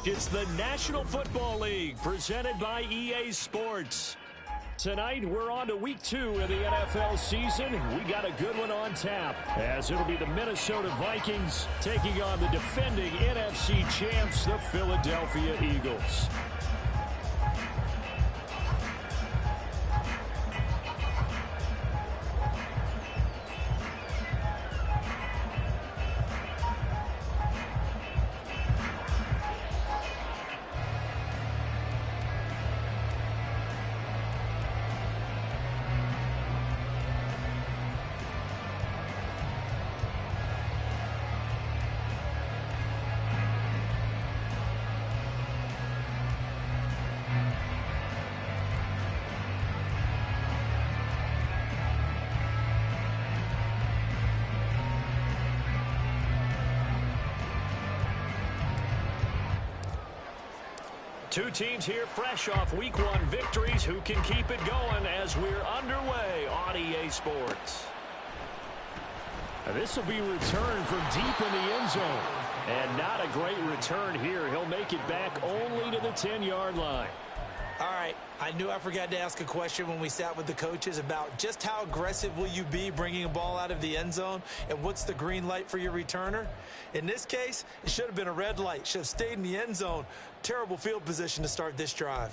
It's the National Football League presented by EA Sports. Tonight, we're on to week 2 of the NFL season. We got a good one on tap, as it'll be the Minnesota Vikings taking on the defending NFC champs, the Philadelphia Eagles. Two teams here fresh off Week 1 victories who can keep it going as we're underway on EA Sports. This will be returned from deep in the end zone. And not a great return here. He'll make it back only to the 10-yard line. All right, I knew I forgot to ask a question when we sat with the coaches about just how aggressive will you be bringing a ball out of the end zone and what's the green light for your returner. In this case, it should have been a red light. Should have stayed in the end zone. Terrible field position to start this drive.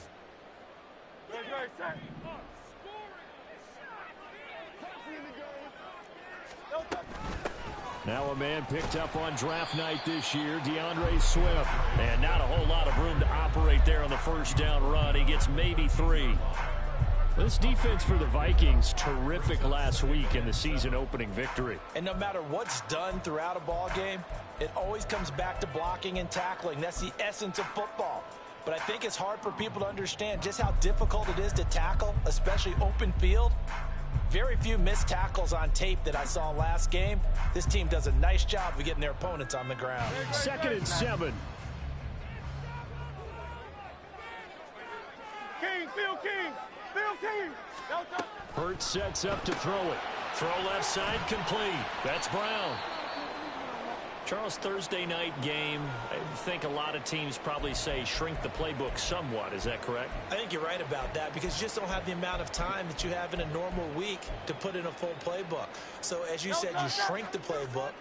Now a man picked up on draft night this year, DeAndre Swift. And not a whole lot of room to operate there on the first down run. He gets maybe 3. This defense for the Vikings, terrific last week in the season opening victory. And no matter what's done throughout a ball game, it always comes back to blocking and tackling. That's the essence of football. But I think it's hard for people to understand just how difficult it is to tackle, especially open field. Very few missed tackles on tape that I saw last game. This team does a nice job of getting their opponents on the ground. 2nd and 7. Hurts sets up to throw it. Throw left side complete. That's Brown. Charles, Thursday night game, I think a lot of teams probably say shrink the playbook somewhat. Is that correct? I think you're right about that because you just don't have the amount of time that you have in a normal week to put in a full playbook. So as you said, you shrink the playbook,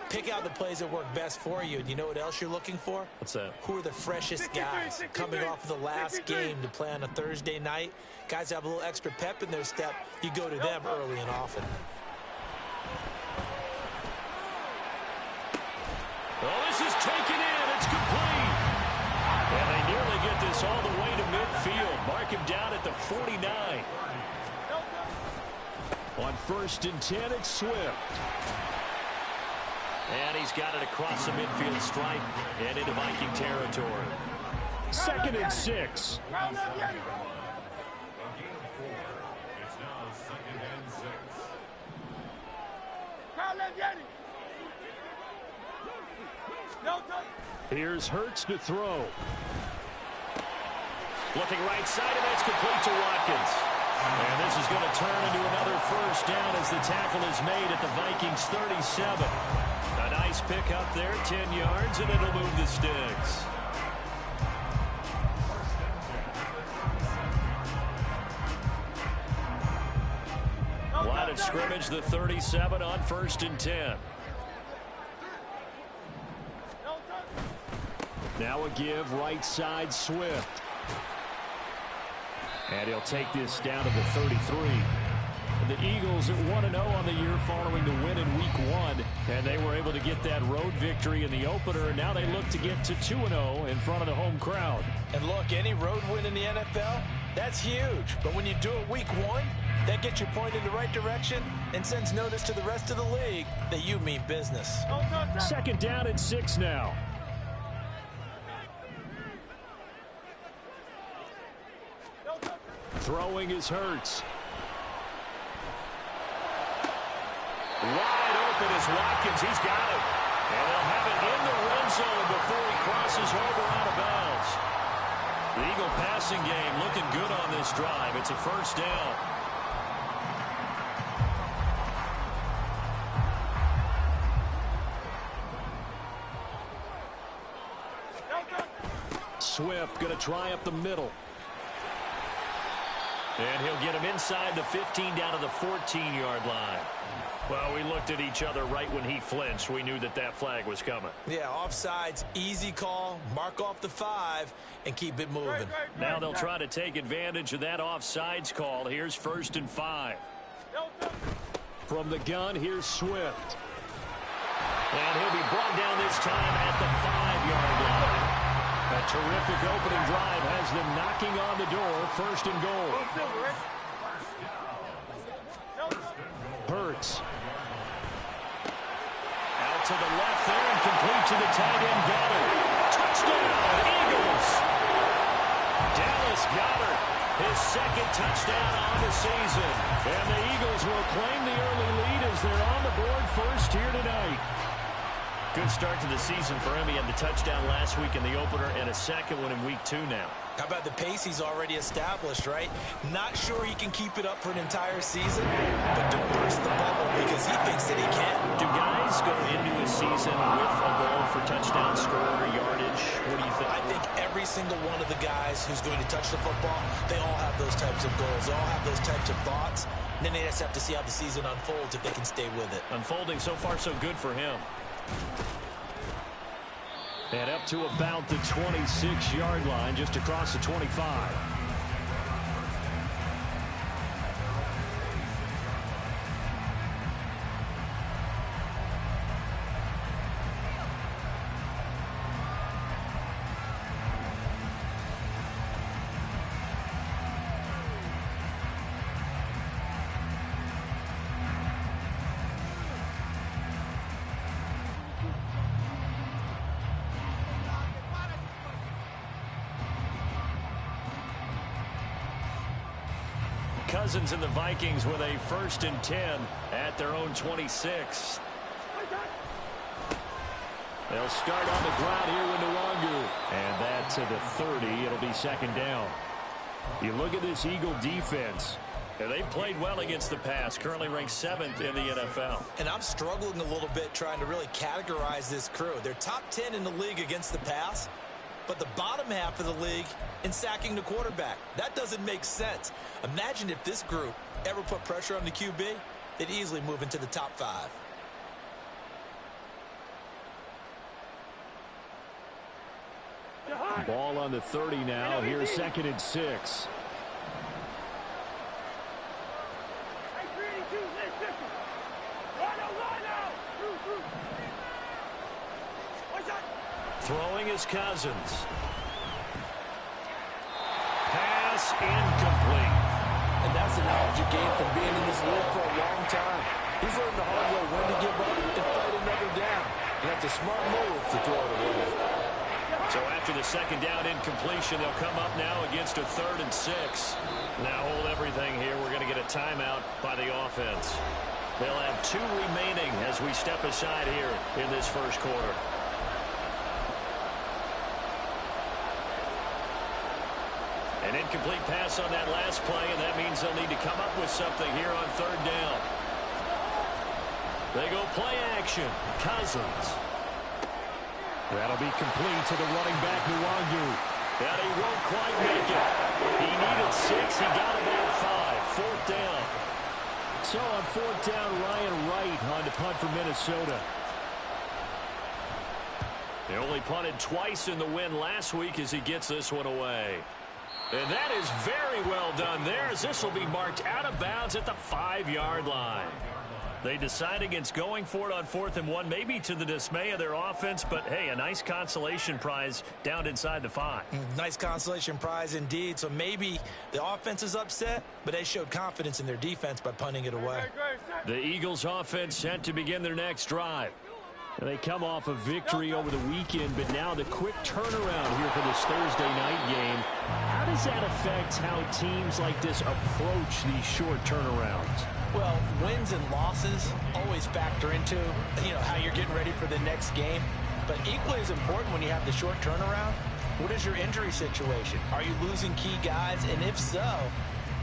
pick out the plays that work best for you. And you know what else you're looking for? What's that? Who are the freshest guys coming off of the last game to play on a Thursday night? Guys have a little extra pep in their step. You go to them early and often. Oh, this is taken in. It's complete. And they nearly get this all the way to midfield. Mark him down at the 49. On 1st and 10, it's Swift. And he's got it across the midfield stripe and into Viking territory. 2nd and 6. Here's Hurts to throw. Looking right side, and that's complete to Watkins. And this is going to turn into another first down as the tackle is made at the Vikings 37. A nice pick up there, 10 yards, and it'll move the sticks. Line of scrimmage, the 37 on 1st and 10. Now a give, right side, Swift. And he'll take this down to the 33. The Eagles at 1-0 on the year following the win in Week 1. And they were able to get that road victory in the opener. And now they look to get to 2-0 in front of the home crowd. And look, any road win in the NFL, that's huge. But when you do it Week 1, that gets you pointed in the right direction and sends notice to the rest of the league that you mean business. 2nd down and 6 now. Throwing is Hurts. Wide open is Watkins. He's got it. And they'll have it in the red zone before he crosses over out of bounds. The Eagle passing game looking good on this drive. It's a first down. Swift going to try up the middle. And he'll get him inside the 15 down to the 14-yard line. Well, we looked at each other right when he flinched. We knew that that flag was coming. Yeah, offsides, easy call. Mark off the 5 and keep it moving. Now they'll try to take advantage of that offsides call. Here's 1st and 5. From the gun, here's Swift. And he'll be brought down this time at the 5-yard line. A terrific opening drive has them knocking on the door. 1st and goal. Hurts. Out to the left there and complete to the tight end Goddard. Touchdown, Eagles. Dallas Goddard, his 2nd touchdown on the season. And the Eagles will claim the early lead as they're on the board first here tonight. Good start to the season for him. He had the touchdown last week in the opener and a 2nd one in week 2 now. How about the pace he's already established, right? Not sure he can keep it up for an entire season, but don't burst the bubble because he thinks that he can. Do guys go into a season with a goal for touchdown scored or yardage? What do you think? I think every single one of the guys who's going to touch the football, they all have those types of goals. They all have those types of thoughts. And then they just have to see how the season unfolds if they can stay with it. Unfolding so far so good for him. And up to about the 26-yard line, just across the 25. Cousins and the Vikings with a 1st and 10 at their own 26. They'll start on the ground here with Nwangu. And that to the 30. It'll be 2nd down. You look at this Eagle defense. And they've played well against the pass. Currently ranked 7th in the NFL. And I'm struggling a little bit trying to really categorize this crew. They're top 10 in the league against the pass, but the bottom half of the league in sacking the quarterback. That doesn't make sense. Imagine if this group ever put pressure on the QB, they'd easily move into the top 5. Ball on the 30 now. Here's 2nd and 6. Throwing is Cousins. Pass incomplete. And that's the knowledge you gain from being in this league for a long time. He's learned the hard way when to give up and fight another down. And that's a smart move to throw it away. So after the 2nd down incompletion, they'll come up now against a 3rd and 6. Now hold everything here. We're going to get a timeout by the offense. They'll have 2 remaining as we step aside here in this 1st quarter. An incomplete pass on that last play, and that means they'll need to come up with something here on 3rd down. They go play action. Cousins. That'll be complete to the running back, Nwangu. And he won't quite make it. He needed 6. He got about 5. 4th down. So on 4th down, Ryan Wright on to punt for Minnesota. They only punted twice in the win last week as he gets this one away. And that is very well done there, as this will be marked out of bounds at the 5-yard line. They decide against going for it on 4th and 1, maybe to the dismay of their offense, but hey, a nice consolation prize down inside the 5. Nice consolation prize indeed. So maybe the offense is upset, but they showed confidence in their defense by punting it away. The Eagles offense set to begin their next drive. And they come off a victory over the weekend, but now the quick turnaround here for this Thursday night game. How does that affect how teams like this approach these short turnarounds? Well, wins and losses always factor into, how you're getting ready for the next game. But equally as important when you have the short turnaround, what is your injury situation? Are you losing key guys? And if so,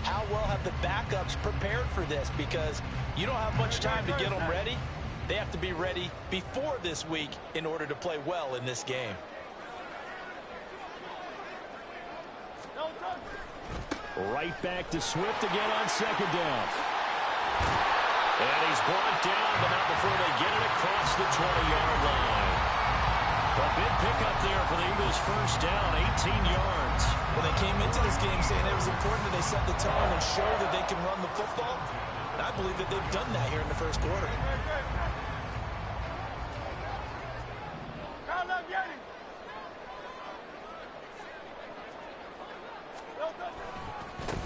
how well have the backups prepared for this? Because you don't have much time to get them ready. They have to be ready before this week in order to play well in this game. Right back to Swift again on second down. And he's brought down, but not before they get it across the 20-yard line. A big pickup there for the Eagles' first down, 18 yards. Well, they came into this game saying it was important that they set the tone and show that they can run the football. And I believe that they've done that here in the first quarter.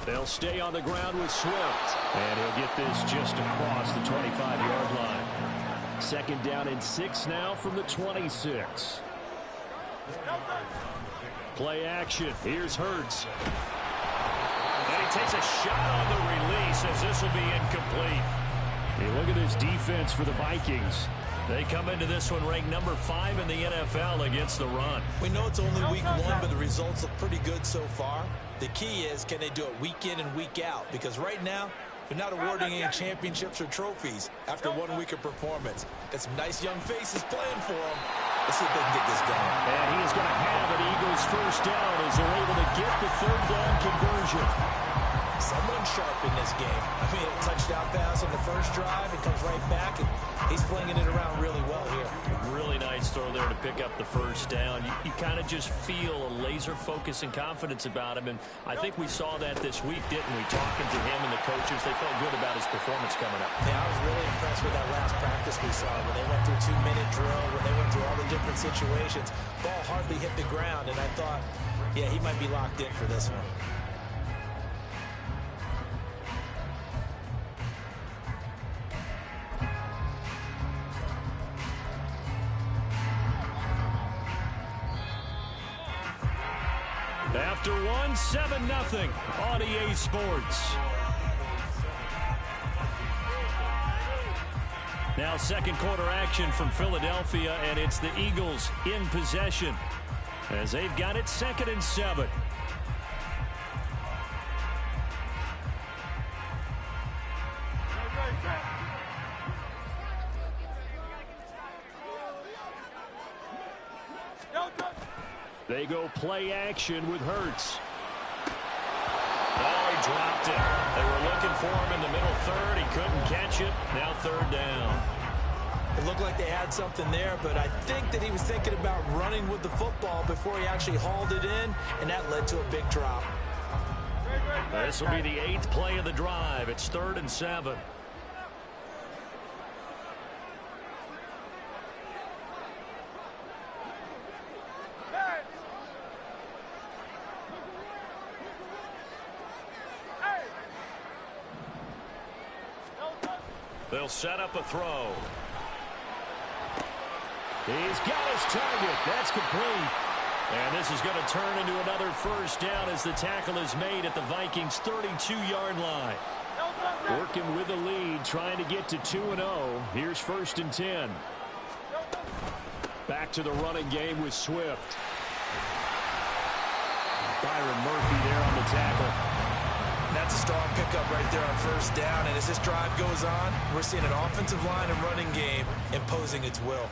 They'll stay on the ground with Swift. And he'll get this just across the 25-yard line. Second down and 6 now from the 26. Play action. Here's Hurts. And he takes a shot on the release as this will be incomplete. Hey, look at this defense for the Vikings. They come into this one ranked number 5 in the NFL against the run. We know it's only week 1, but the results look pretty good so far. The key is, can they do it week in and week out? Because right now, they're not awarding any championships or trophies after 1 week of performance. Got some nice young faces playing for them. Let's see if they can get this going. And he is going to have an Eagles first down as they're able to get the third down conversion. Someone sharp in this game. I mean, a touchdown pass on the first drive. It comes right back, and he's flinging it around really well here. Really nice throw there to pick up the first down. You kind of just feel a laser focus and confidence about him, and I think we saw that this week, didn't we? Talking to him and the coaches, they felt good about his performance coming up. Yeah, I was really impressed with that last practice we saw when they went through 2-minute drill, when they went through all the different situations. Ball hardly hit the ground, and I thought, yeah, he might be locked in for this one. After one, 7-0 on EA Sports. Now second quarter action from Philadelphia, and it's the Eagles in possession as they've got it 2nd and 7. They go play action with Hurts. Oh, he dropped it. They were looking for him in the middle third. He couldn't catch it. Now third down. It looked like they had something there, but I think that he was thinking about running with the football before he actually hauled it in, and that led to a big drop. This will be the 8th play of the drive. It's 3rd and 7. They'll set up a throw. He's got his target. That's complete. And this is going to turn into another first down as the tackle is made at the Vikings' 32-yard line. Working with the lead, trying to get to 2-0. Here's 1st and 10. Back to the running game with Swift. Byron Murphy there on the tackle. That's a strong pickup right there on first down. And as this drive goes on, we're seeing an offensive line and running game imposing its will.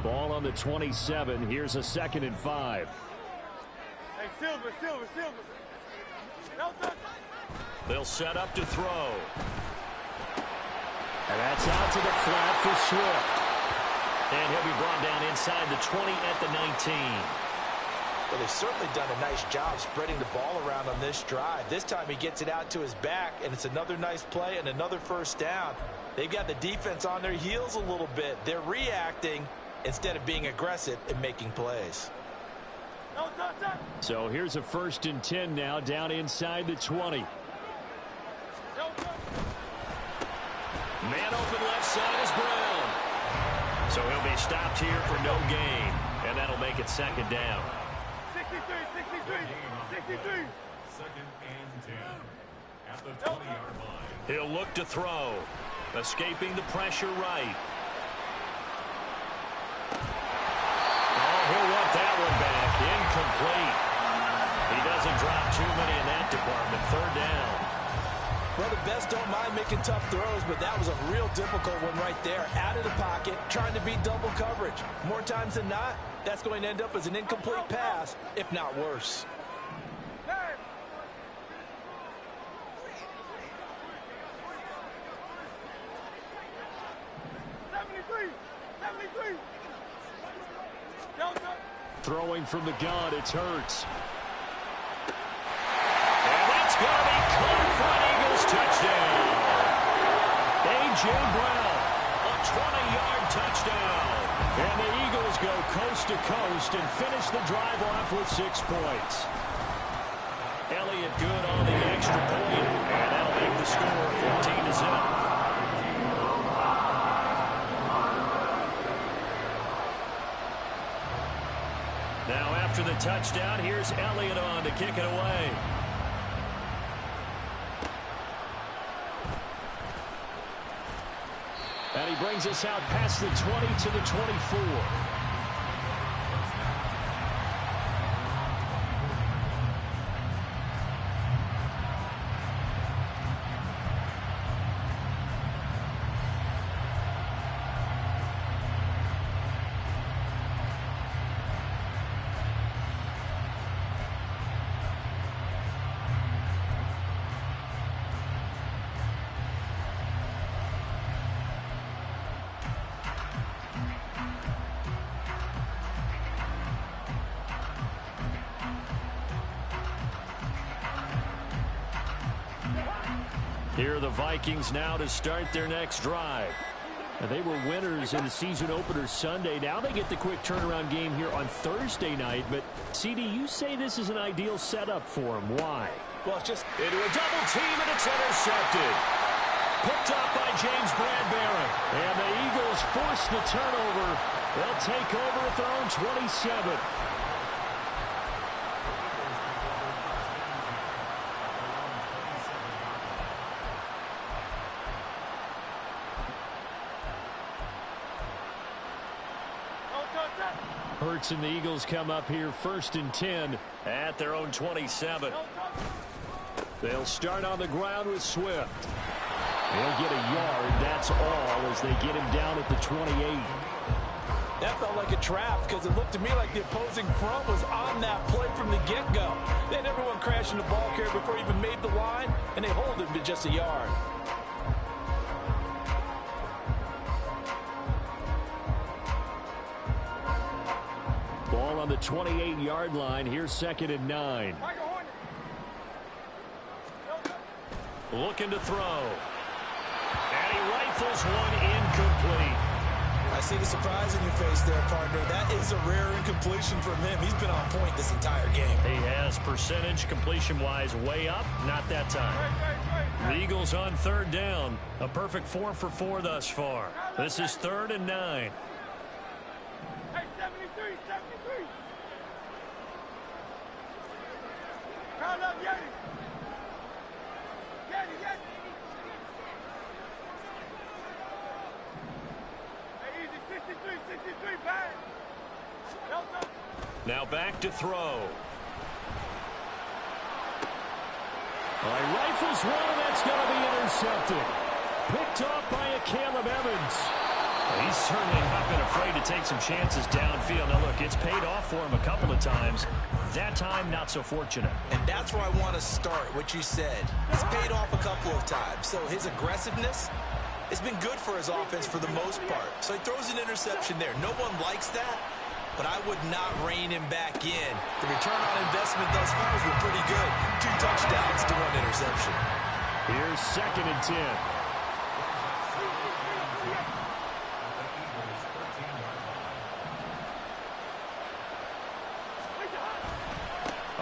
Ball on the 27. Here's a 2nd and 5. Hey, Silver. They'll set up to throw. And that's out to the flat for Swift. And he'll be brought down inside the 20 at the 19. Well, they've certainly done a nice job spreading the ball around on this drive. This time he gets it out to his back, and it's another nice play and another first down. They've got the defense on their heels a little bit. They're reacting instead of being aggressive and making plays. So here's a 1st and 10 now down inside the 20. Man open left side is Brown. So he'll be stopped here for no gain. And that'll make it 2nd down. 63. 2nd and 10 at the 20-yard line. He'll look to throw. Escaping the pressure right. Oh, he'll want that one back. Incomplete. He doesn't drop too many in that department. 3rd down. Well, the best don't mind making tough throws, but that was a real difficult one right there. Out of the pocket, trying to beat double coverage. More times than not, that's going to end up as an incomplete pass, if not worse. Throwing from the gun, it's Hurts. And that's going to be caught for an Eagles touchdown. A.J. Brown, a 20-yard touchdown. And the Eagles go coast to coast and finish the drive off with 6 points. Elliott good on the extra point, and that'll make the score 14-0. Now after the touchdown, here's Elliott on to kick it away. And he brings us out past the 20 to the 24. Here are the Vikings now to start their next drive. Now, they were winners in the season opener Sunday. Now they get the quick turnaround game here on Thursday night. But, CD, you say this is an ideal setup for them. Why? Well, it's just into a double team, and it's intercepted. Picked up by James Bradbury. And the Eagles force the turnover. They'll take over at their own 27. Hurts and the Eagles come up here 1st and 10 at their own 27. They'll start on the ground with Swift. They'll get a yard, that's all, as they get him down at the 28. That felt like a trap because it looked to me like the opposing front was on that play from the get-go. They had everyone crashing the ball carrier before he even made the line, and they hold him to just a yard. Ball on the 28-yard line. Here's 2nd and 9. Looking to throw. And he rifles one incomplete. I see the surprise in your face there, partner. That is a rare incompletion from him. He's been on point this entire game. He has percentage completion-wise way up. Not that time. The Eagles on 3rd down. A perfect 4 for 4 thus far. This is 3rd and 9. Now back to throw. He rifles one, and that's going to be intercepted. Picked up by a Caleb Evans. He's certainly not been afraid to take some chances downfield. Now, look, it's paid off for him a couple of times. That time, not so fortunate. And that's where I want to start, what you said. It's paid off a couple of times. So his aggressiveness has been good for his offense for the most part. So he throws an interception there. No one likes that, but I would not rein him back in. The return on investment thus far has been pretty good. 2 touchdowns to 1 interception. Here's 2nd and 10.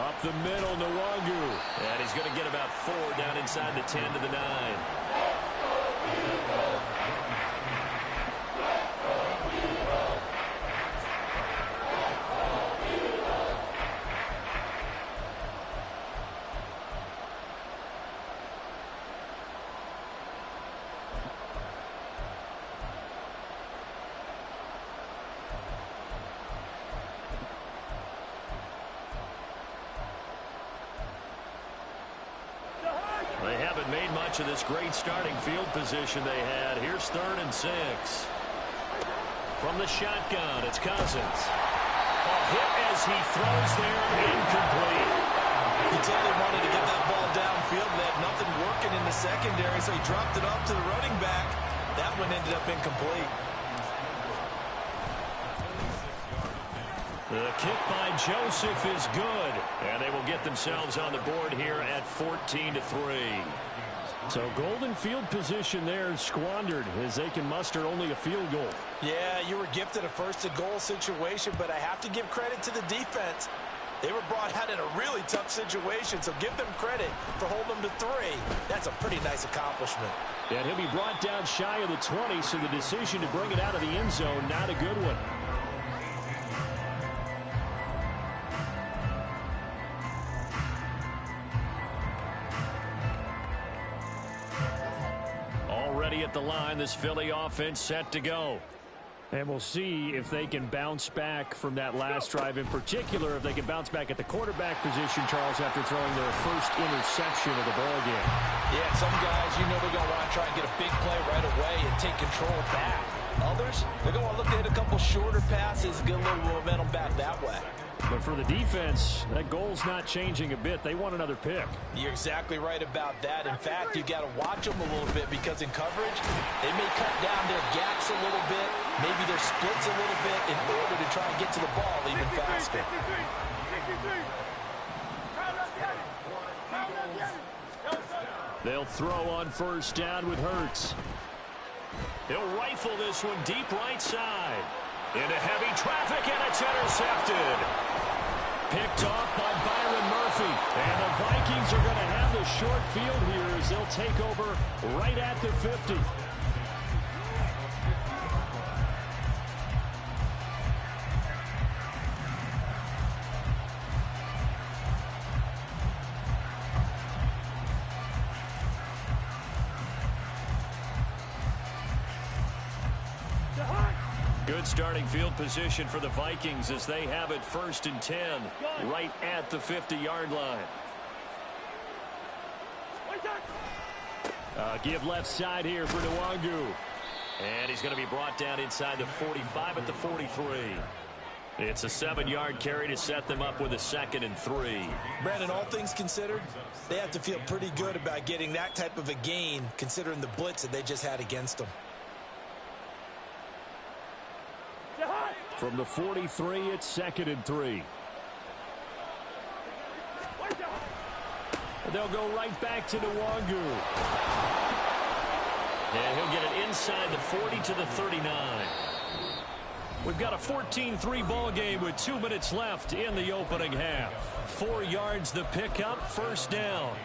Up the middle, Nwangu. And he's going to get about 4 down inside the 10 to the 9. They haven't made much advantage of this great starting field position they had. Here's 3rd and 6. From the shotgun, it's Cousins. A hit as he throws there, incomplete. He totally wanted to get that ball downfield. They had nothing working in the secondary, so he dropped it off to the running back. That one ended up incomplete. The kick by Joseph is good, and they will get themselves on the board here at 14-3. So golden field position there squandered as they can muster only a field goal. Yeah, you were gifted a first-and-goal situation, but I have to give credit to the defense. They were brought out in a really tough situation, so give them credit for holding them to 3. That's a pretty nice accomplishment. And he'll be brought down shy of the 20, so the decision to bring it out of the end zone, not a good one. Already at the line, this Philly offense set to go. And we'll see if they can bounce back from that last drive, in particular if they can bounce back at the quarterback position, Charles, after throwing their first interception of the ballgame. Yeah, some guys, you know, they're going to want to try and get a big play right away and take control back. Others, they're going to want to look to hit a couple shorter passes, get a little momentum back that way. But for the defense, that goal's not changing a bit. They want another pick. You're exactly right about that. In fact, you got to watch them a little bit because in coverage, they may cut down their gaps a little bit, maybe their splits a little bit in order to try and get to the ball even faster. They'll throw on first down with Hurts. He'll rifle this one deep right side. Into heavy traffic, and it's intercepted. Picked off by Byron Murphy. And the Vikings are going to have the short field here as they'll take over right at the 50. Good starting field position for the Vikings as they have it 1st and 10 right at the 50-yard line. Give left side here for Nwangu. And he's going to be brought down inside the 45 at the 43. It's a 7-yard carry to set them up with a 2nd and 3. Brandon, all things considered, they have to feel pretty good about getting that type of a gain considering the blitz that they just had against them. From the 43, it's 2nd and 3. They'll go right back to Nwangu. And he'll get it inside the 40 to the 39. We've got a 14-3 ball game with 2 minutes left in the opening half. 4 yards the pickup, 1st down.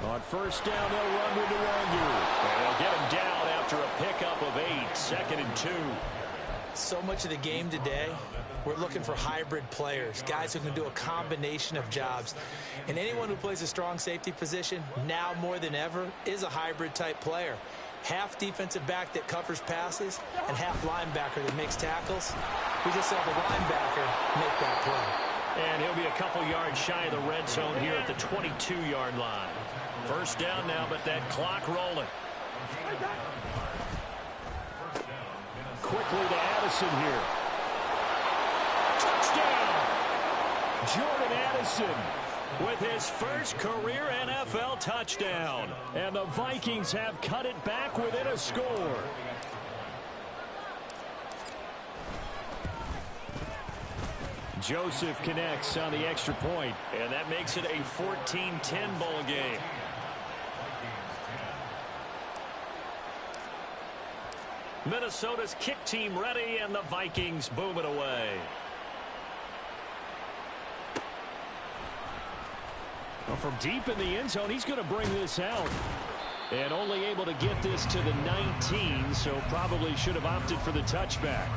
On first down, they'll run with Nwangu. And they'll get him down after a pickup of 8, 2nd and 2. So much of the game today, we're looking for hybrid players, guys who can do a combination of jobs. And anyone who plays a strong safety position, now more than ever, is a hybrid type player. Half defensive back that covers passes and half linebacker that makes tackles. We just saw the linebacker make that play. And he'll be a couple yards shy of the red zone here at the 22-yard line. First down now, but that clock rolling. Quickly to Addison here. Touchdown! Jordan Addison with his first career NFL touchdown. And the Vikings have cut it back within a score. Joseph connects on the extra point, and that makes it a 14-10 ball game. Minnesota's kick team ready, and the Vikings boom it away. Well, from deep in the end zone, he's going to bring this out. And only able to get this to the 19, so probably should have opted for the touchback.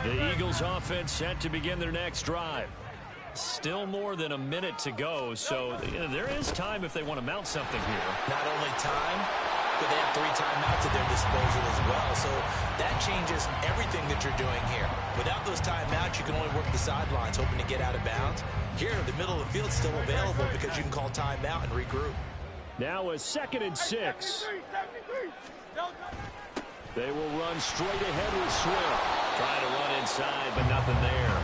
The Eagles offense set to begin their next drive. Still more than a minute to go, so there is time if they want to mount something here. Not only time, but they have 3 timeouts at their disposal as well. So that changes everything that you're doing here. Without those timeouts, you can only work the sidelines, hoping to get out of bounds. Here, the middle of the field is still available because you can call timeout and regroup. Now a 2nd and 6. They will run straight ahead with Swift. Trying to run inside, but nothing there.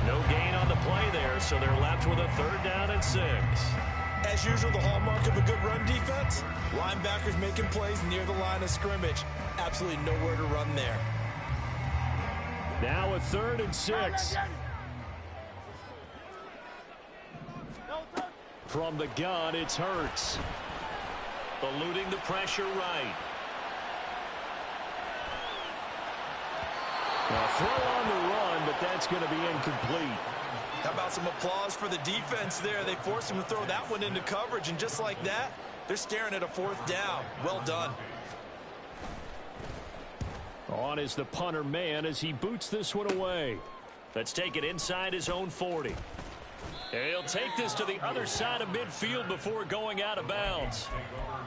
No gain on the play there, so they're left with a 3rd down and 6. As usual, the hallmark of a good run defense, linebackers making plays near the line of scrimmage. Absolutely nowhere to run there. Now a 3rd and 6. From the gun, it's Hurts. Eluding the pressure right. A throw on the run, but that's going to be incomplete. How about some applause for the defense there? They forced him to throw that one into coverage, and just like that, they're staring at a 4th down. Well done. On is the punter man as he boots this one away. Let's take it inside his own 40. He'll take this to the other side of midfield before going out of bounds.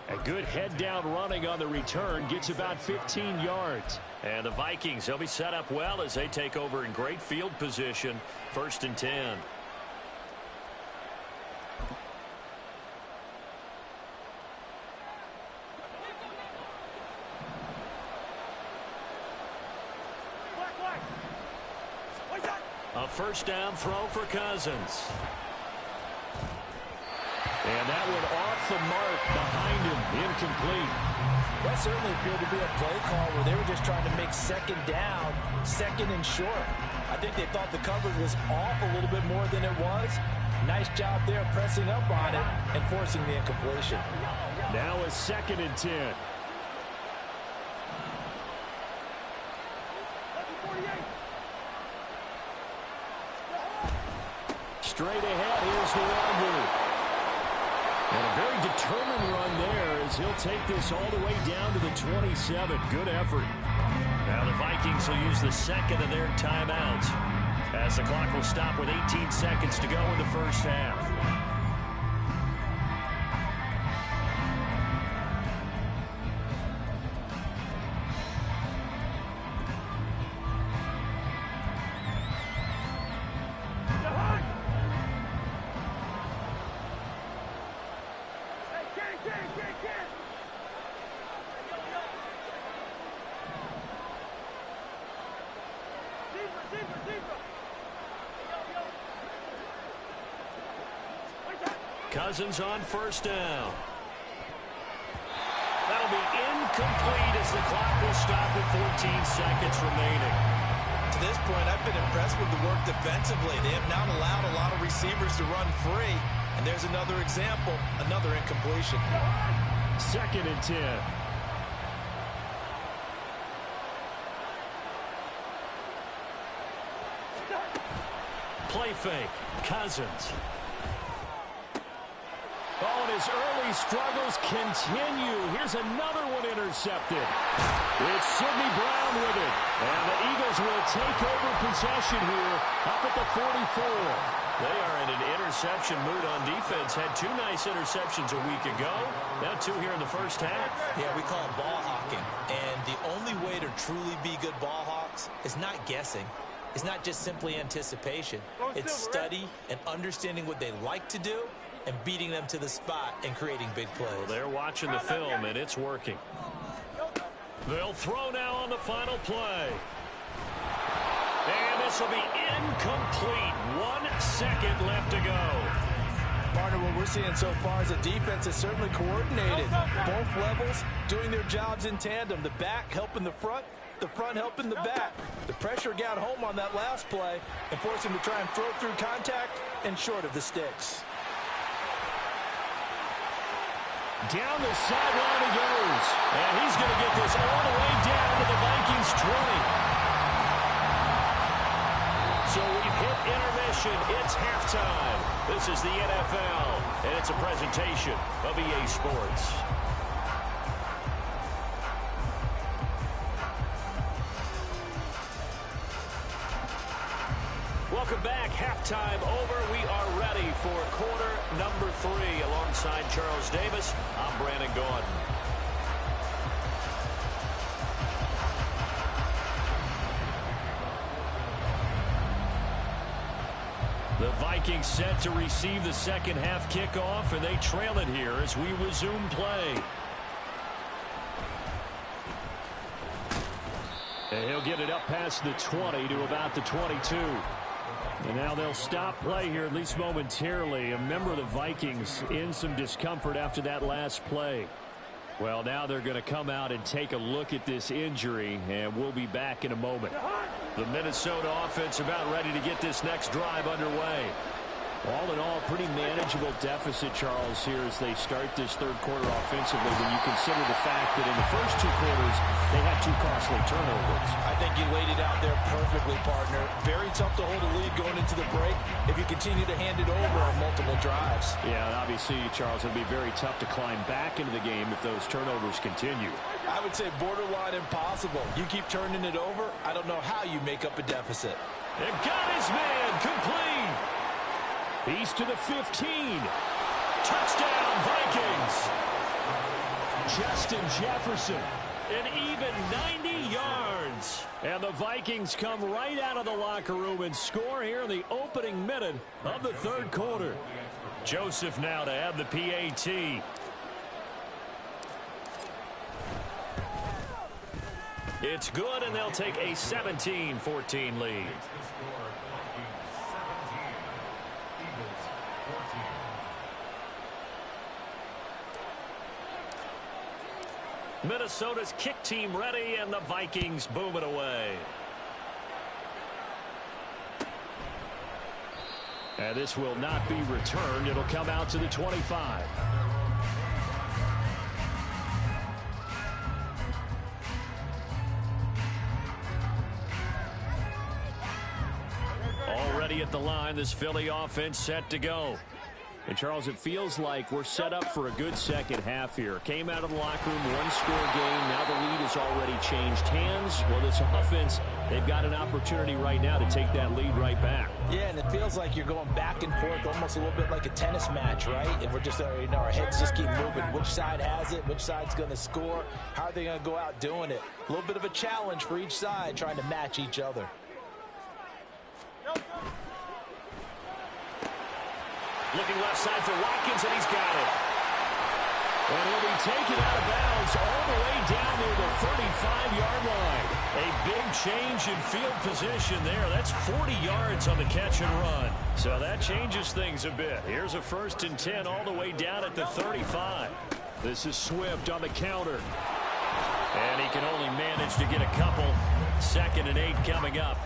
A good head down running on the return gets about 15 yards. And the Vikings, they'll be set up well as they take over in great field position. 1st and 10. A 1st down throw for Cousins. And that one off the mark behind him, incomplete. That certainly appeared to be a play call where they were just trying to make 2nd down, 2nd and short. I think they thought the coverage was off a little bit more than it was. Nice job there pressing up on it and forcing the incompletion. Now a 2nd and 10. Straight ahead, here's the Lonewarrior. And a very determined run there as he'll take this all the way down to the 27. Good effort. Now the Vikings will use the 2nd of their timeouts as the clock will stop with 18 seconds to go in the 1st half. Cousins on 1st down. That'll be incomplete as the clock will stop with 14 seconds remaining. To this point, I've been impressed with the work defensively. They have not allowed a lot of receivers to run free. And there's another example, another incompletion. 2nd and 10. Play fake. Cousins. Oh, and his early struggles continue. Here's another one intercepted. It's Sidney Brown with it. And the Eagles will take over possession here up at the 44. They are in an interception mood on defense. Had 2 nice interceptions a week ago. Now 2 here in the 1st half. Yeah, we call it ball hawking. And the only way to truly be good ball hawks is not guessing. It's not just simply anticipation. It's study and understanding what they like to do and beating them to the spot and creating big plays. Well, they're watching the film, and it's working. They'll throw now on the final play. And this will be incomplete. 1 second left to go. Partner, what we're seeing so far is the defense is certainly coordinated. Both levels doing their jobs in tandem. The back helping the front helping the back. The pressure got home on that last play and forced him to try and throw through contact and short of the sticks. Down the sideline he goes. And he's going to get this all the way down to the Vikings 20. So we've hit intermission. It's halftime. This is the NFL, and it's a presentation of EA Sports. halftime over. We are ready for quarter number 3. Alongside Charles Davis, I'm Brandon Gordon. The Vikings set to receive the second half kickoff, and they trail it here as we resume play. And he'll get it up past the 20 to about the 22. And now they'll stop play here, at least momentarily. A member of the Vikings in some discomfort after that last play. Well, now they're going to come out and take a look at this injury, and we'll be back in a moment. The Minnesota offense about ready to get this next drive underway. All in all, pretty manageable deficit, Charles, here as they start this third quarter offensively when you consider the fact that in the first 2 quarters, they had 2 costly turnovers. I think you laid it out there perfectly, partner. Very tough to hold a lead going into the break if you continue to hand it over on multiple drives. Yeah, and obviously, Charles, it'll be very tough to climb back into the game if those turnovers continue. I would say borderline impossible. You keep turning it over, I don't know how you make up a deficit. And got his man complete. He's to the 15. Touchdown, Vikings. Justin Jefferson, an even 90 yards. And the Vikings come right out of the locker room and score here in the opening minute of the third quarter. Joseph now to have the PAT. It's good, and they'll take a 17-14 lead. Minnesota's kick team ready, and the Vikings boom it away. And this will not be returned. It'll come out to the 25. Already at the line, this Philly offense set to go. And, Charles, it feels like we're set up for a good second half here. Came out of the locker room, 1-score game. Now the lead has already changed hands. Well, this offense, they've got an opportunity right now to take that lead right back. Yeah, and it feels like you're going back and forth, almost a little bit like a tennis match, right? And we're just, our heads just keep moving. Which side has it? Which side's going to score? How are they going to go out doing it? A little bit of a challenge for each side, trying to match each other. Looking left side for Watkins, and he's got it. And he'll be taken out of bounds all the way down near the 35-yard line. A big change in field position there. That's 40 yards on the catch and run. So that changes things a bit. Here's a 1st and 10 all the way down at the 35. This is Swift on the counter. And he can only manage to get a couple. 2nd and 8 coming up.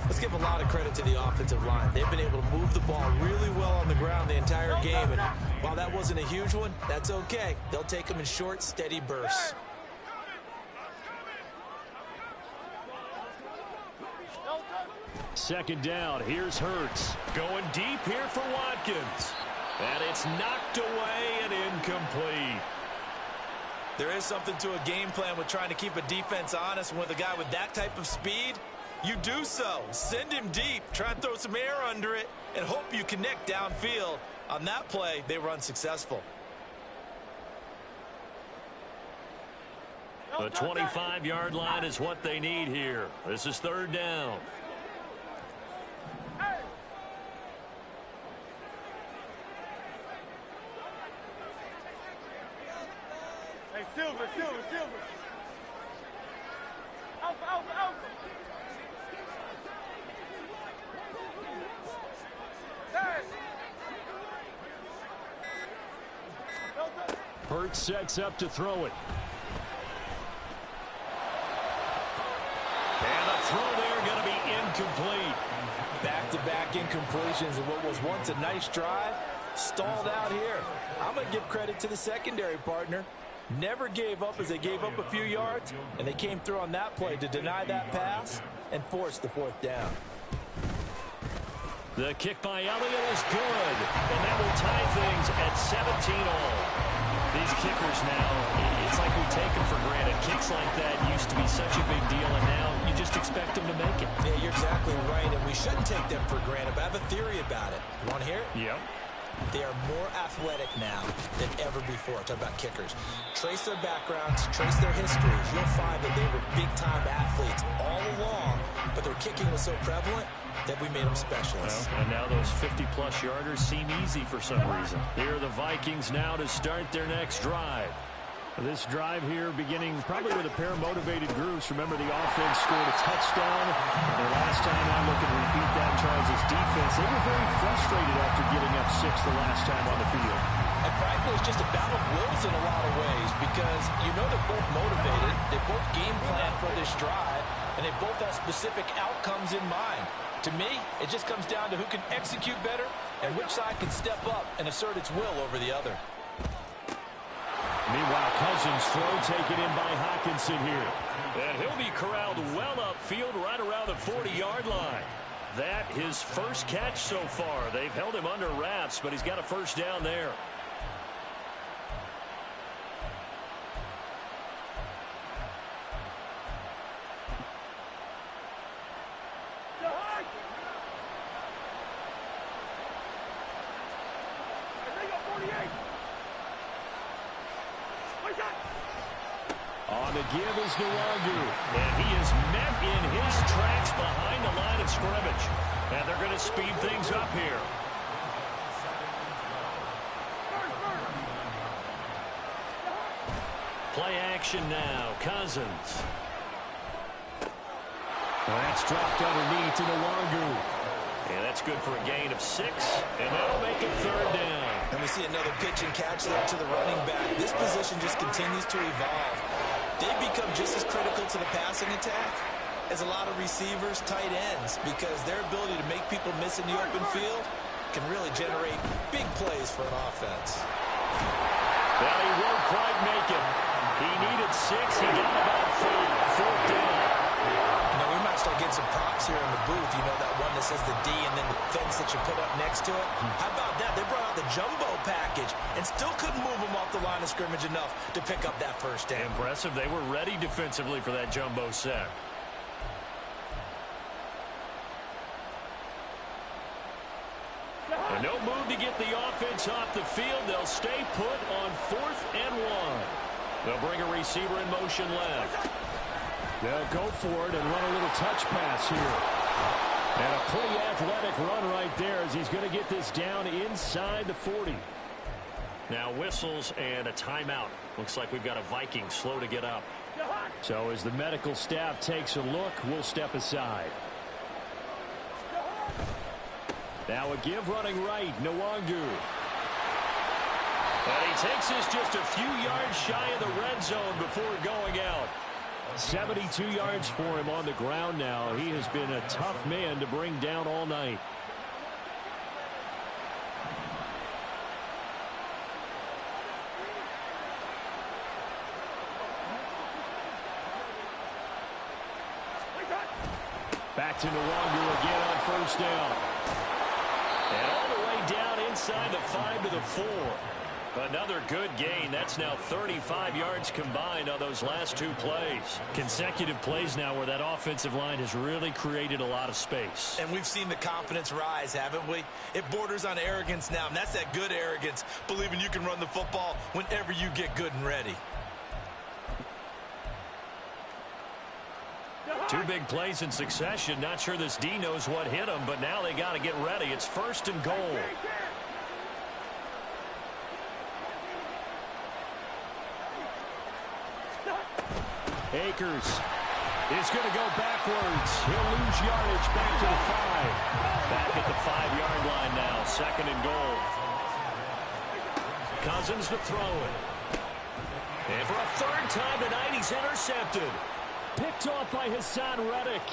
Let's give a lot of credit to the offensive line. They've been able to move the ball really well on the ground the entire game. And while that wasn't a huge one, that's okay. They'll take them in short, steady bursts. Second down. Here's Hurts. Going deep here for Watkins. And it's knocked away and incomplete. There is something to a game plan with trying to keep a defense honest. With a guy with that type of speed, you do so. Send him deep. Try and throw some air under it and hope you connect downfield. On that play, they were unsuccessful. The 25-yard line is what they need here. This is 3rd down. Hey, Silver. Out. Hurts sets up to throw it. And the throw there going to be incomplete. Back-to-back incompletions and what was once a nice drive stalled out here. I'm going to give credit to the secondary partner. Never gave up as they gave up a few yards, and they came through on that play to deny that pass and force the 4th down. The kick by Elliott is good, and that will tie things at 17 all. These kickers now, it's like we take them for granted. Kicks like that used to be such a big deal, and now you just expect them to make it. Yeah, you're exactly right, and we shouldn't take them for granted, but I have a theory about it. You want to hear it? Yep. They are more athletic now than ever before. Talk about kickers. Trace their backgrounds, trace their histories. You'll find that they were big-time athletes all along, but their kicking was so prevalent that we made them specialists. Well, and now those 50-plus yarders seem easy for some reason. Here are the Vikings now to start their next drive. This drive here beginning probably with a pair of motivated groups. Remember, the offense scored a touchdown. And last time I look and repeat that, Charles' defense, they were very frustrated after giving up 6 the last time on the field. And frankly, it's just a battle of wills in a lot of ways because you know they're both motivated. They both game plan for this drive, and they both have specific outcomes in mind. To me, it just comes down to who can execute better and which side can step up and assert its will over the other. Meanwhile, Cousins' throw taken in by Hockenson here. And he'll be corralled well upfield right around the 40-yard line. That his first catch so far. They've held him under wraps, but he's got a first down there. On the give is Nwangu, and he is met in his tracks behind the line of scrimmage. And they're going to speed things up here. Play action now, Cousins. Well, that's dropped underneath to Nwangu. And that's good for a gain of 6, and that'll make it third down. And we see another pitch and catch there to the running back. This position just continues to evolve. They've become just as critical to the passing attack as a lot of receivers, tight ends, because their ability to make people miss in the open field can really generate big plays for an offense. Well, he won't quite make it. He needed 6. He got about 4. Fourth down. You know, we might start getting some props here in the booth. You know, that one that says the D and then the fence that you put up next to it. How about that? They brought out the jumbo package and still couldn't move them off the line of scrimmage enough to pick up that first down. Impressive. They were ready defensively for that jumbo set. And no move to get the offense off the field. They'll stay put on 4th and 1. They'll bring a receiver in motion left. They'll go for it and run a little touch pass here. And a pretty athletic run right there as he's going to get this down inside the 40. Now whistles and a timeout. Looks like we've got a Viking slow to get up. So as the medical staff takes a look, we'll step aside. Now a give running right, Nwangu. And he takes this just a few yards shy of the red zone before going out. 72 yards for him on the ground now. He has been a tough man to bring down all night. Back to Nwangu again on first down. And all the way down inside the 5 to the 4. Another good gain. That's now 35 yards combined on those last 2 plays. Consecutive plays now where that offensive line has really created a lot of space. And we've seen the confidence rise, haven't we? It borders on arrogance now, and that's that good arrogance, believing you can run the football whenever you get good and ready. 2 big plays in succession. Not sure this D knows what hit him, but now they got to get ready. It's 1st and goal. Akers is going to go backwards. He'll lose yardage back to the 5. Back at the 5-yard line now. 2nd and goal. Cousins to throw it. And for a 3rd time tonight, he's intercepted. Picked off by Hassan Reddick.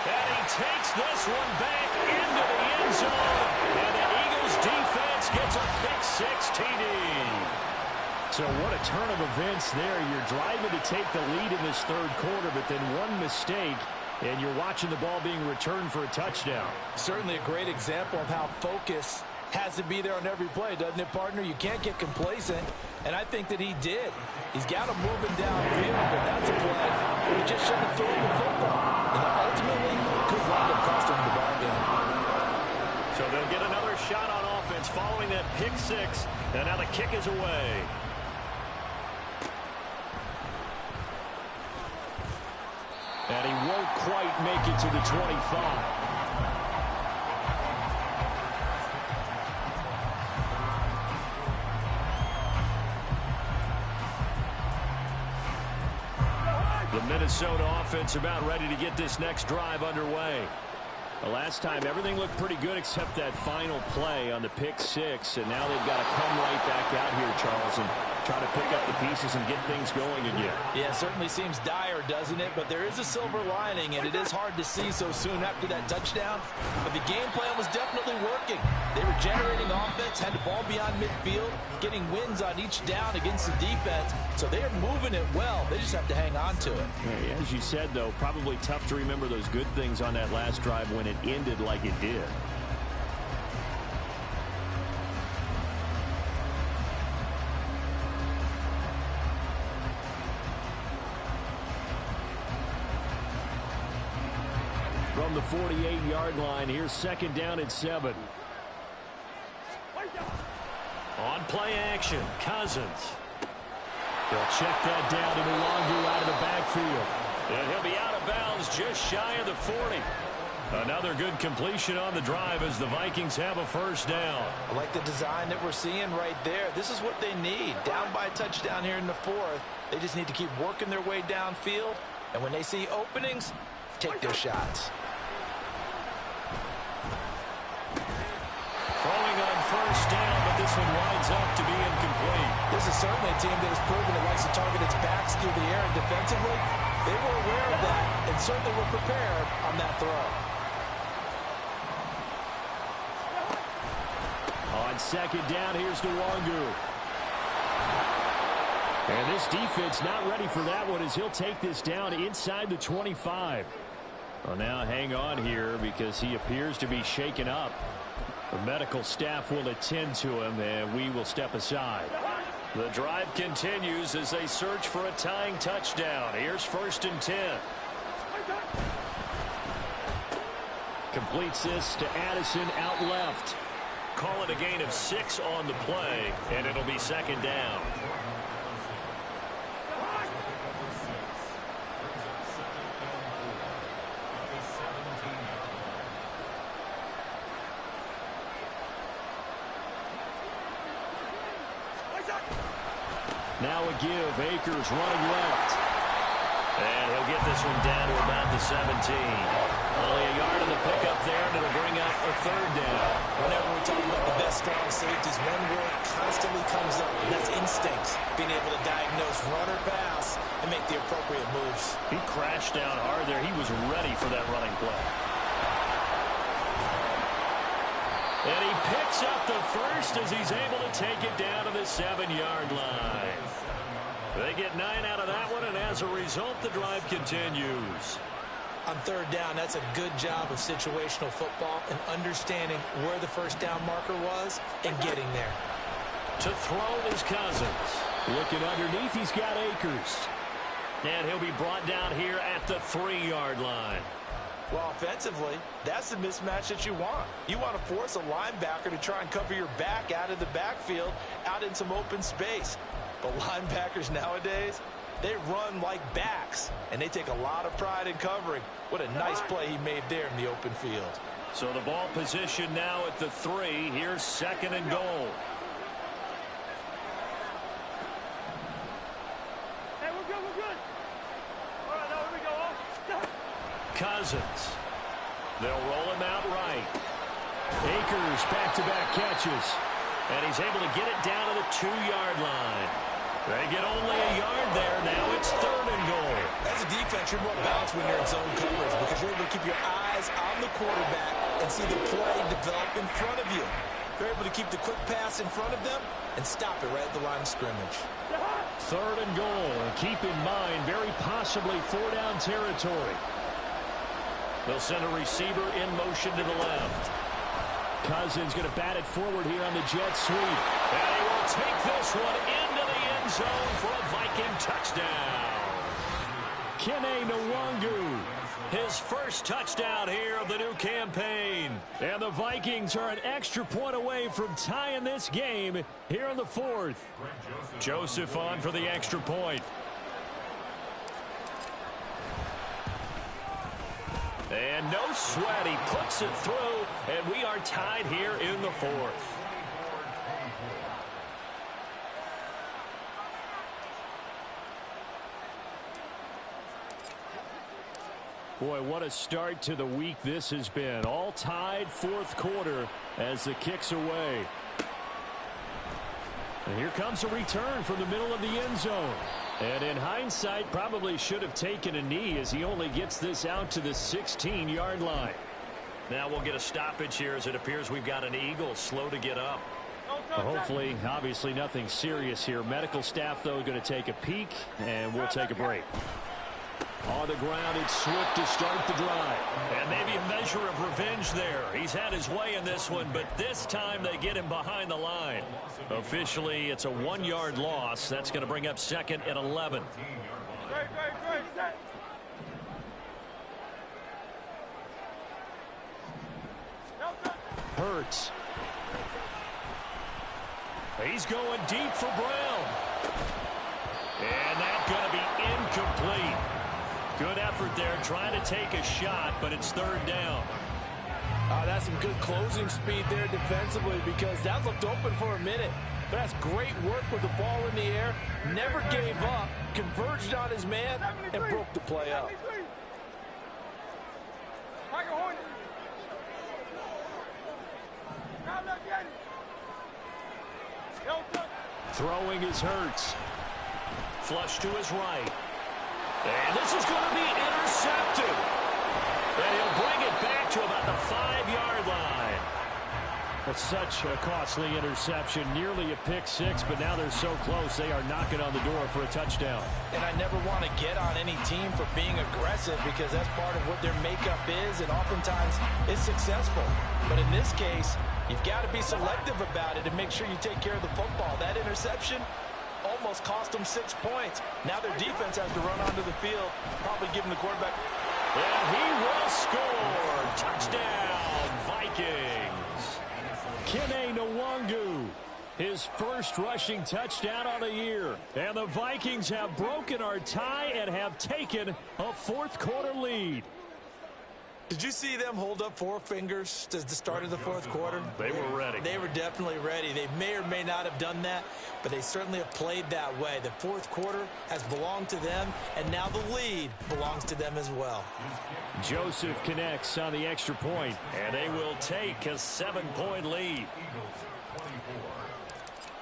And he takes this one back into the end zone. And the Eagles defense gets a pick-6 TD. So what a turn of events there. You're driving to take the lead in this 3rd quarter, but then one mistake, And you're watching the ball being returned for a touchdown. Certainly a great example of how focus has to be there on every play, doesn't it, partner? You can't get complacent, and I think that he did. He's got him moving downfield, but that's a play where he just shouldn't have thrown the football. And ultimately, could wind up costing him the ball game. So they'll get another shot on offense following that pick six, and now the kick is away. And he won't quite make it to the 25. The Minnesota offense about ready to get this next drive underway. The last time, everything looked pretty good except that final play on the pick six. And now they've got to come right back out here, Charles, and try to pick up the pieces and get things going again. Yeah, it certainly seems dire, doesn't it? But there is a silver lining, and it is hard to see so soon after that touchdown. But the game plan was definitely working. They were generating offense, had the ball beyond midfield, getting wins on each down against the defense. So they are moving it well. They just have to hang on to it. Yeah, as you said, though, probably tough to remember those good things on that last drive when it ended like it did. From the 48-yard line, here's second down at 7. On play action, Cousins. They'll check that down to Luongo out of the backfield. And he'll be out of bounds just shy of the 40. Another good completion on the drive as the Vikings have a first down. I like the design that we're seeing right there. This is what they need. Down by a touchdown here in the fourth. They just need to keep working their way downfield. And when they see openings, take their shots. Throwing on first down, but this one winds up to be incomplete. This is certainly a team that has proven it likes to target its backs through the air, and defensively, they were aware of that and certainly were prepared on that throw. On second down, here's Luongo. And this defense not ready for that one as he'll take this down inside the 25. Well, now hang on here because he appears to be shaken up. The medical staff will attend to him, and we will step aside. The drive continues as they search for a tying touchdown. Here's first and 10. Completes this to Addison out left. Call it a gain of 6 on the play, and it'll be second down. Now a give. Akers running left. And he'll get this one down to about the 17. Only a yard in the pickup there, and it'll bring up a third down. Whenever we talk about the best strong safeties, one word constantly comes up, and that's instincts. Being able to diagnose run or pass and make the appropriate moves. He crashed down hard there. He was ready for that running play. And he picks up the first as he's able to take it down to the 7-yard line. They get 9 out of that one, and as a result, the drive continues. On third down, that's a good job of situational football and understanding where the first down marker was and getting there. To throw is Cousins. Looking underneath, he's got Akers. And he'll be brought down here at the 3-yard line. Well, offensively, that's the mismatch that you want. You want to force a linebacker to try and cover your back out of the backfield, out in some open space. But linebackers nowadays, they run like backs, and they take a lot of pride in covering. What a nice play he made there in the open field. So the ball position now at the 3. Here's second and goal. Hey, we're good, we're good. All right, now here we go. Cousins. They'll roll him out right. Akers back-to-back catches. And he's able to get it down to the 2-yard line. They get only a yard there. Now it's third and goal. As a defense, you're more balanced when you're in zone coverage because you're able to keep your eyes on the quarterback and see the play develop in front of you. You're able to keep the quick pass in front of them and stop it right at the line of scrimmage. Third and goal. And keep in mind, very possibly 4-down territory. They'll send a receiver in motion to the left. Cousins going to bat it forward here on the jet sweep. And he will take this one into the end zone for a Viking touchdown. Kene Nwangu, his first touchdown here of the new campaign. And the Vikings are an extra point away from tying this game here in the fourth. Joseph on for the extra point. And no sweat, he puts it through, and we are tied here in the fourth. Boy, what a start to the week this has been. All tied fourth quarter as the kick's away. And here comes a return from the middle of the end zone. And in hindsight, probably should have taken a knee as he only gets this out to the 16-yard line. Now we'll get a stoppage here as it appears we've got an Eagle slow to get up. Hopefully, obviously nothing serious here. Medical staff, though, going to take a peek, and we'll take a break. On the ground, it's Swift to start the drive. And maybe a measure of revenge there. He's had his way in this one, but this time they get him behind the line. Officially, it's a 1-yard loss. That's going to bring up second and 11. Hurts. He's going deep for Brown. And that's going to be incomplete. Good effort there, trying to take a shot, but it's third down. That's some good closing speed there defensively because that looked open for a minute. But that's great work with the ball in the air. Never gave up, converged on his man, and broke the play up. Throwing is Hurts. Flush to his right. And this is going to be intercepted. And he'll bring it back to about the 5-yard line. That's such a costly interception. Nearly a pick six, but now they're so close they are knocking on the door for a touchdown. And I never want to get on any team for being aggressive because that's part of what their makeup is, and oftentimes it's successful. But in this case, you've got to be selective about it and make sure you take care of the football. That interception almost cost them 6 points. Now their defense has to run onto the field, probably giving the quarterback. And he will score. Touchdown, Vikings. Kene Nwangu, his first rushing touchdown on the year. And the Vikings have broken our tie and have taken a fourth quarter lead. Did you see them hold up 4 fingers to the start of the fourth quarter? They were ready. They were definitely ready. They may or may not have done that, but they certainly have played that way. The fourth quarter has belonged to them, and now the lead belongs to them as well. Joseph connects on the extra point, and they will take a 7-point lead.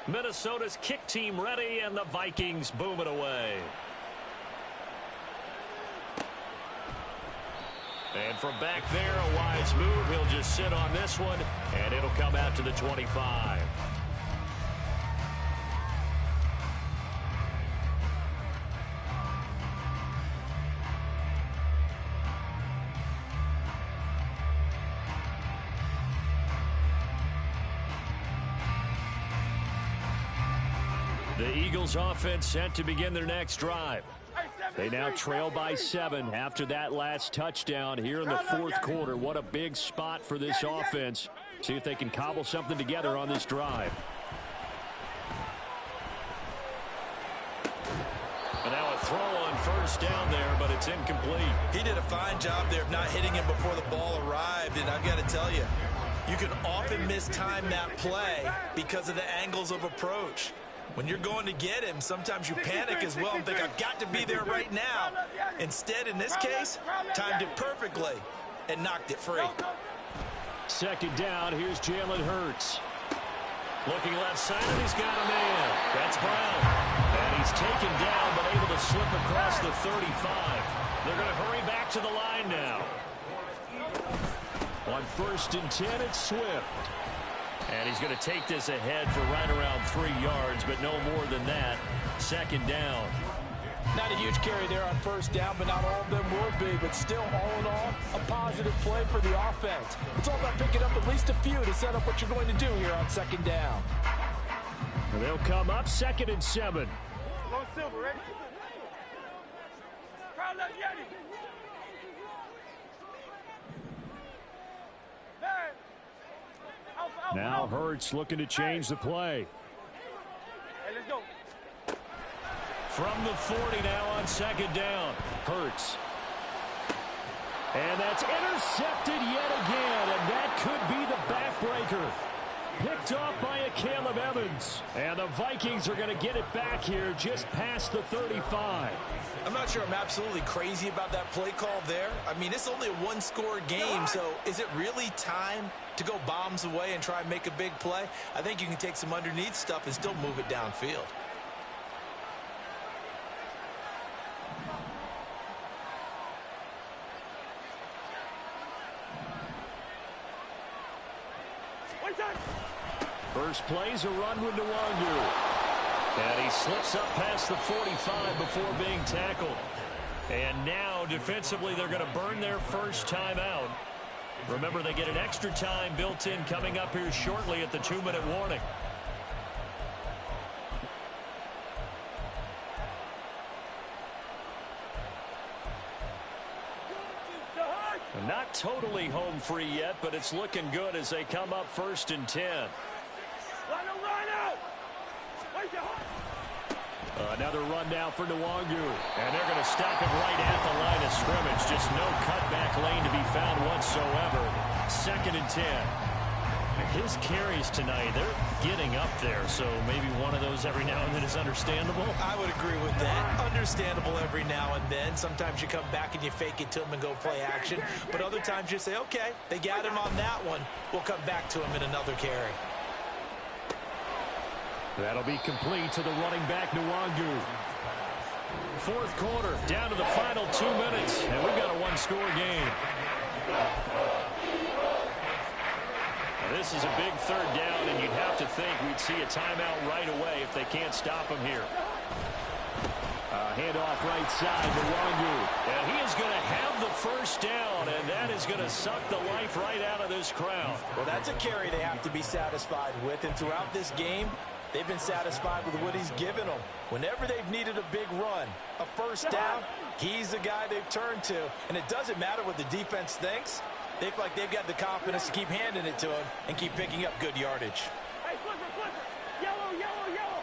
Minnesota's kick team ready, and the Vikings boom it away. And from back there, a wise move. He'll just sit on this one, and it'll come out to the 25. The Eagles offense set to begin their next drive. They now trail by 7 after that last touchdown here in the fourth quarter. What a big spot for this offense. See if they can cobble something together on this drive. And now a throw on first down there, but it's incomplete. He did a fine job there of not hitting him before the ball arrived, and I've got to tell you, you can often mistime that play because of the angles of approach. When you're going to get him, sometimes you panic as well and think, I've got to be there right now. Instead, in this case, timed it perfectly and knocked it free. Second down, here's Jalen Hurts. Looking left side, and he's got a man. That's Brown. And he's taken down, but able to slip across the 35. They're going to hurry back to the line now. On 1st and 10, it's Swift. And he's going to take this ahead for right around 3 yards, but no more than that. Second down. Not a huge carry there on first down, but not all of them will be. But still, all in all, a positive play for the offense. It's all about picking up at least a few to set up what you're going to do here on second down. They'll come up 2nd and 7. Long silver, ready? Crowd left, Yeti. Now Hurts looking to change the play. Hey, let's go. From the 40 now on 2nd down. Hurts. And that's intercepted yet again, and that could be the backbreaker. Picked off by a Caleb Evans. And the Vikings are going to get it back here just past the 35. I'm not sure I'm absolutely crazy about that play call there. I mean, it's only a one-score game, so is it really time to go bombs away and try and make a big play? I think you can take some underneath stuff and still move it downfield. First play's a run with Nwangu. And he slips up past the 45 before being tackled. And now, defensively, they're going to burn their first time out. Remember, they get an extra time built in coming up here shortly at the 2-minute warning. Not totally home free yet, but it's looking good as they come up 1st and 10. Another run now for Nwangu. And they're going to stop him right at the line of scrimmage. Just no cutback lane to be found whatsoever. 2nd and 10. His carries tonight, they're getting up there. So maybe one of those every now and then is understandable. I would agree with that. Understandable every now and then. Sometimes you come back and you fake it to him and go play action. But other times you say, okay, they got him on that one. We'll come back to him in another carry. That'll be complete to the running back, Nwangu. 4th quarter, down to the final 2 minutes, and we've got a one-score game. Now, this is a big 3rd down, and you'd have to think we'd see a timeout right away if they can't stop him here. Handoff right side, Nwangu. And he is going to have the first down, and that is going to suck the life right out of this crowd. Well, that's a carry they have to be satisfied with, and throughout this game, they've been satisfied with what he's given them. Whenever they've needed a big run, a first down, he's the guy they've turned to. And it doesn't matter what the defense thinks. They feel like they've got the confidence to keep handing it to him and keep picking up good yardage. Hey, flipper. Yellow, yellow, yellow.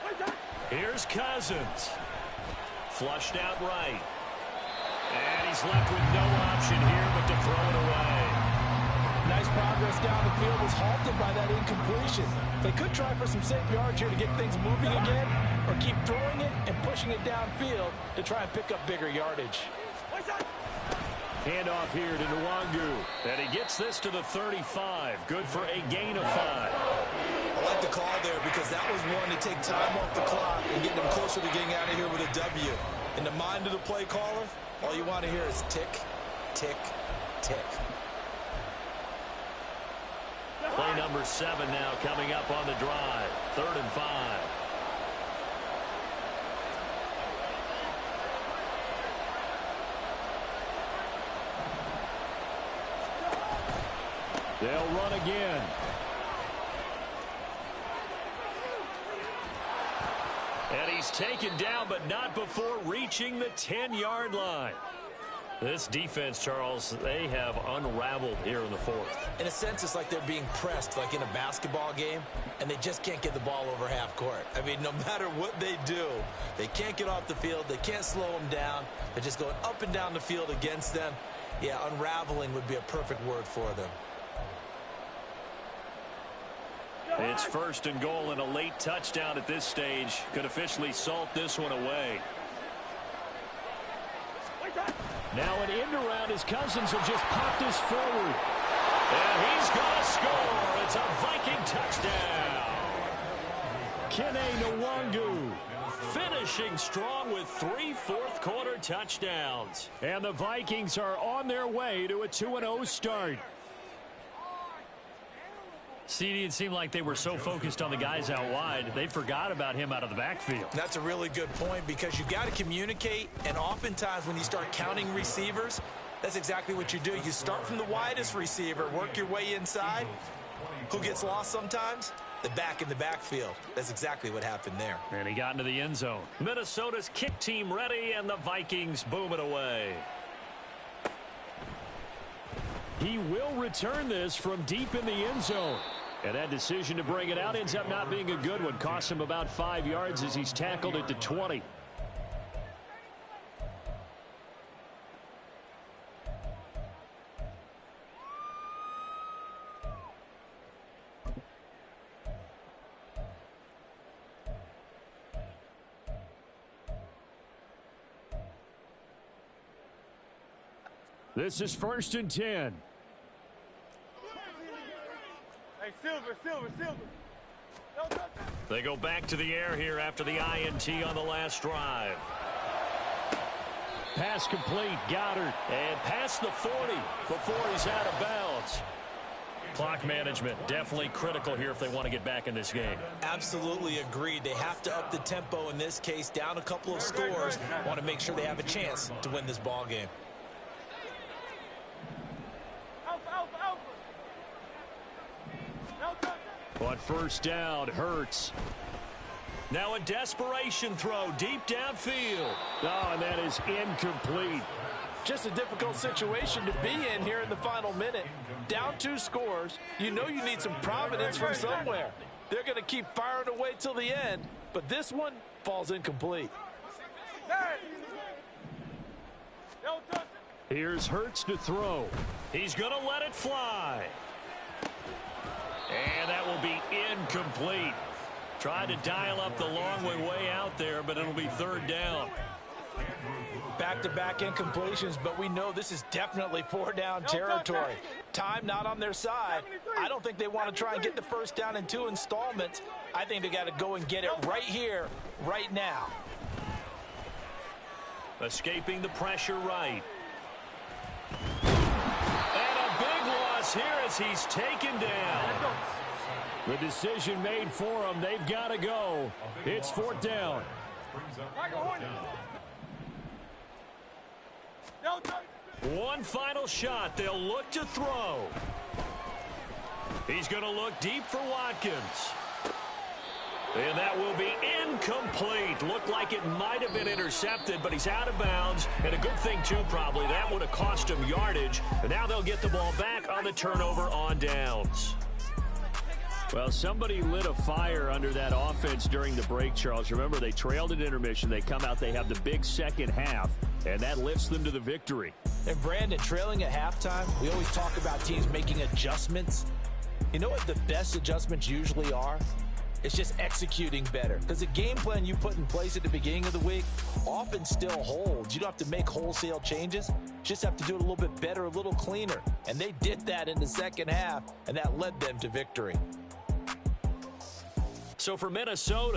What's that? Here's Cousins. Flushed out right. And he's left with no option here but to throw it away. Nice progress down the field was halted by that incompletion. They could try for some safe yards here to get things moving again, or keep throwing it and pushing it downfield to try and pick up bigger yardage. Handoff here to Nwangu. And he gets this to the 35. Good for a gain of 5. I like the call there because that was one to take time off the clock and get them closer to getting out of here with a W. In the mind of the play caller, all you want to hear is tick, tick, tick. Play number 7 now coming up on the drive. 3rd and 5. They'll run again. And he's taken down, but not before reaching the 10-yard line. This defense, Charles, they have unraveled here in the 4th. In a sense, it's like they're being pressed, like in a basketball game, and they just can't get the ball over half court. I mean, no matter what they do, they can't get off the field. They can't slow them down. They're just going up and down the field against them. Yeah, unraveling would be a perfect word for them. It's 1st and goal, and a late touchdown at this stage could officially salt this one away. Now an end around as Cousins have just popped this forward. And he's going to score. It's a Viking touchdown. Kene Nwangu finishing strong with 3 fourth-quarter touchdowns. And the Vikings are on their way to a 2-0 start. CD, it seemed like they were so focused on the guys out wide, they forgot about him out of the backfield. That's a really good point because you've got to communicate, and oftentimes when you start counting receivers, that's exactly what you do. You start from the widest receiver, work your way inside. Who gets lost sometimes? The back in the backfield. That's exactly what happened there. And he got into the end zone. Minnesota's kick team ready, and the Vikings boom it away. He will return this from deep in the end zone. And that decision to bring it out ends up not being a good one. Costs him about 5 yards as he's tackled at the 20. This is 1st and 10. Hey, Silver. They go back to the air here after the INT on the last drive. Pass complete, Goddard. And past the 40 before he's out of bounds. Clock management definitely critical here if they want to get back in this game. Absolutely agreed. They have to up the tempo in this case, down a couple of scores. Want to make sure they have a chance to win this ball game. On 1st down, Hurts. Now a desperation throw deep downfield. Oh, and that is incomplete. Just a difficult situation to be in here in the final minute. Down 2 scores. You know you need some providence from somewhere. They're going to keep firing away till the end, but this one falls incomplete. Here's Hurts to throw. He's going to let it fly. And that will be incomplete. Tried to dial up the long way out there, but it'll be 3rd down. Back-to-back incompletions, but we know this is definitely 4-down territory. Time not on their side. I don't think they want to try and get the 1st down in 2 installments. I think they got to go and get it right here, right now. Escaping the pressure right. And a big loss here as he's taken down. The decision made for him. They've got to go. It's 4th down. One final shot. They'll look to throw. He's going to look deep for Watkins. And that will be incomplete. Looked like it might have been intercepted, but he's out of bounds. And a good thing, too, probably. That would have cost him yardage. And now they'll get the ball back on the turnover on downs. Well, somebody lit a fire under that offense during the break, Charles. Remember, they trailed at intermission. They come out, they have the big second half, and that lifts them to the victory. And, Brandon, trailing at halftime, we always talk about teams making adjustments. You know what the best adjustments usually are? It's just executing better. Because the game plan you put in place at the beginning of the week often still holds. You don't have to make wholesale changes. Just have to do it a little bit better, a little cleaner. And they did that in the second half, and that led them to victory. So for Minnesota,